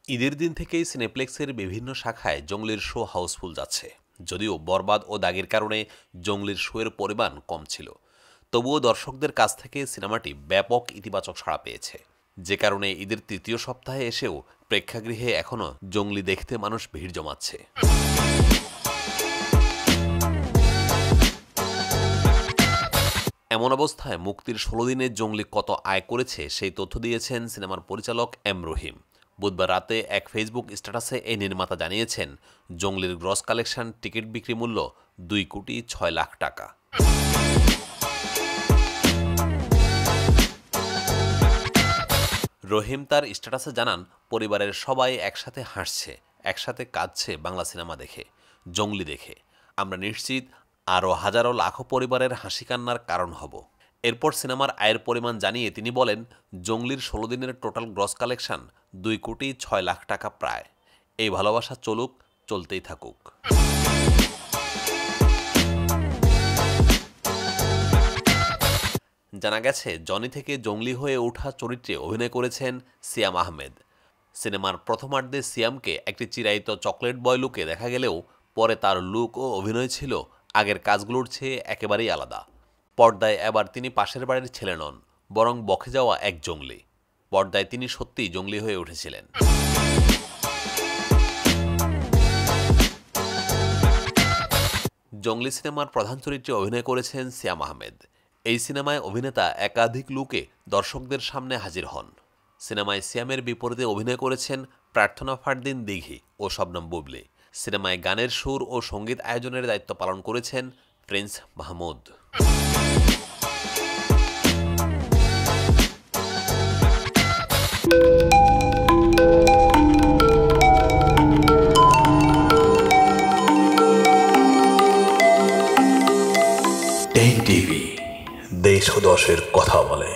ঈদের দিন থেকেই সিনেপ্লেক্সের বিভিন্ন শাখায় জঙ্গলির শো হাউসফুল যাচ্ছে। যদিও বরবাদ ও দাগের কারণে জঙ্গলির শোয়ের পরিমাণ কম ছিল, তবুও দর্শকদের কাছ থেকে সিনেমাটি ব্যাপক ইতিবাচক সাড়া পেয়েছে, যে কারণে ঈদের তৃতীয় সপ্তাহে এসেও প্রেক্ষাগৃহে এখনও জঙ্গলি দেখতে মানুষ ভিড় জমাচ্ছে। এমন অবস্থায় মুক্তির ১৬ দিনে জঙ্গলি কত আয় করেছে সেই তথ্য দিয়েছেন সিনেমার পরিচালক এম রহিম। বুধবার রাতে এক ফেসবুক স্ট্যাটাসে এই নির্মাতা জানিয়েছেন, জঙ্গলির গ্রস কালেকশন টিকিট বিক্রি মূল্য ২,৬,০০,০০০ টাকা। রহিম তার স্ট্যাটাসে জানান, পরিবারের সবাই একসাথে হাসছে, একসাথে কাঁদছে বাংলা সিনেমা দেখে, জঙ্গলি দেখে। আমরা নিশ্চিত আরও হাজারো লাখো পরিবারের হাসি কান্নার কারণ হব। এরপর সিনেমার আয়ের পরিমাণ জানিয়ে তিনি বলেন, জঙ্গলির ১৬ দিনের টোটাল গ্রস কালেকশন ২,৬,০০,০০০ টাকা প্রায়। এই ভালোবাসা চলুক, চলতেই থাকুক। জানা গেছে, জনি থেকে জঙ্গলি হয়ে ওঠা চরিত্রে অভিনয় করেছেন সিয়াম আহমেদ। সিনেমার প্রথমার্ধে সিয়ামকে একটি চিরায়িত চকলেট বয় লুকে দেখা গেলেও পরে তার লুক ও অভিনয় ছিল আগের কাজগুলোর চেয়ে একেবারেই আলাদা। পর্দায় এবার তিনি পাশের বাড়ির ছেলে নন, বরং বকে যাওয়া এক জঙ্গলি। পর্দায় তিনি সত্যিই জঙ্গলি হয়ে উঠেছিলেন। জঙ্গলি সিনেমার প্রধান চরিত্রে অভিনয় করেছেন সিয়াম আহমেদ। এই সিনেমায় অভিনেতা একাধিক লুকে দর্শকদের সামনে হাজির হন। সিনেমায় সিয়ামের বিপরীতে অভিনয় করেছেন প্রার্থনা ফারদিন দিঘি ও শবনম বুবলি। সিনেমায় গানের সুর ও সঙ্গীত আয়োজনের দায়িত্ব পালন করেছেন প্রিন্স মাহমুদ। টেন টিভি, দেশ ও দশের কথা বলে।